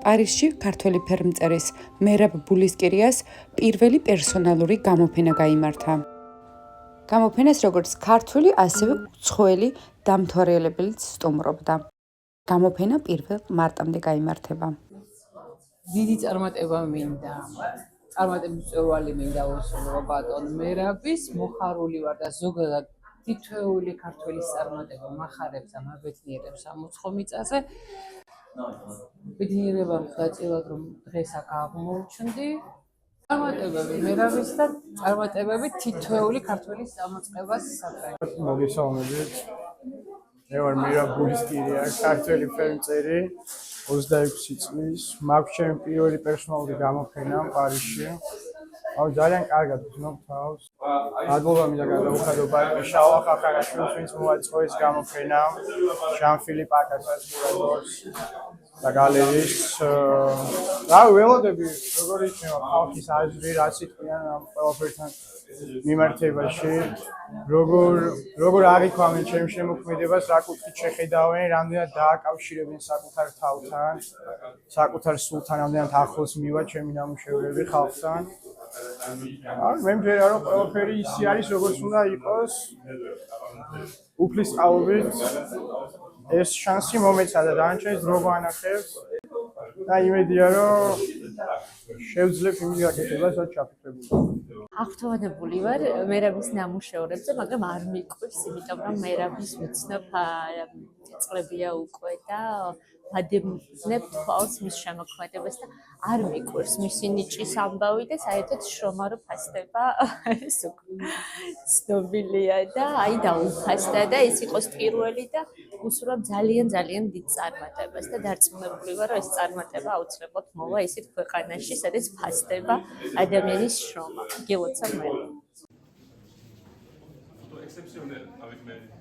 პარიზში ქართველი ფერმწერის მერაბ ბულისკირიას პირველი პერსონალური გამოფენა გაიმართა. გამოფენას როგორც ქართული, ასევე უცხოელი დამთვალიერებელიც სტუმრობდა. გამოფენა 1 მარტამდე გაიმართება. დიდი წარმატება მინდა. წარმატების მწვერვალი მინდა ვუსურვო ბატონ მერაბის, მოხარული ვარ და ზოგადად თითოეული ქართველის წარმატება მახარებს და მაბედნიერებს ამ უცხო მიწაზე. ბედნიერება მღწევად რომ დღეს აქ აღმოჩნდი. წარმატებები მერაბის და წარმატებები თითოეული ქართველის წამოწყებას საფრანგეთში. მოგესალმებით. მე ვარ მერაბ ბულისკირია, ქართველი ფერმწერი, 26 წლის. მაქვს ჩემი პირველი პერსონალური გამოფენა პარიზში. ძალიან კარგად ვცნობ თავს. მადლობა მინდა გადავუხადო ბატონ შავა ხახარაშვილს, ვინც მოაწყო ეს გამოფენა, ჟან-ფილიპ აკასაც და გალერიის. ველოდები, როგორ იქნება ხალხის აზრი, რაც იტყვიან ამ ყველაფერთან მიმართებაში, როგორ აღიქვამენ ჩემს შემოქმედებას, რა კუთხით შეხედავენ, რამდენად დააკავშირებენ საკუთარ თავთან, საკუთარ სულთან, რამდენად ახლოს მივა ჩემი ნამუშევრები ხალხთან. მე მგონია რომ ყველაფერი ისე არის, როგორც უნდა იყოს. უფლის სწავლობით ეს შანსი მომეცა და დანარჩენს დრო გვანახებს და იმედია რომ შევძლებ იმის გაკეთებას, რაც ჩაფიქრებული. აღფრთოვანებული ვარ მერაბის ნამუშევრებზე, მაგრამ არ მიყვარს, იმიტომ რომ მერაბის ვიცნობ წლებია უკვე და ვადევნებ თვალს მის შემოქმედებას და არ მიყვარს მისი ნიჭის ამბავი და საერთოდ შრომა რო ფასდება ეს უკვე ცნობილია და აი დაუფასდა და ეს იყოს პირველი და უსურვებ ძალიან დიდ წარმატებას და დარწმუნებული ვარ რომ ეს წარმატება აუცილებლად მოვა ისეთ ქვეყანაში, სადაც ფასდება ადამიანის შრომა. გილოცავ მე. Exceptionnel avec mes.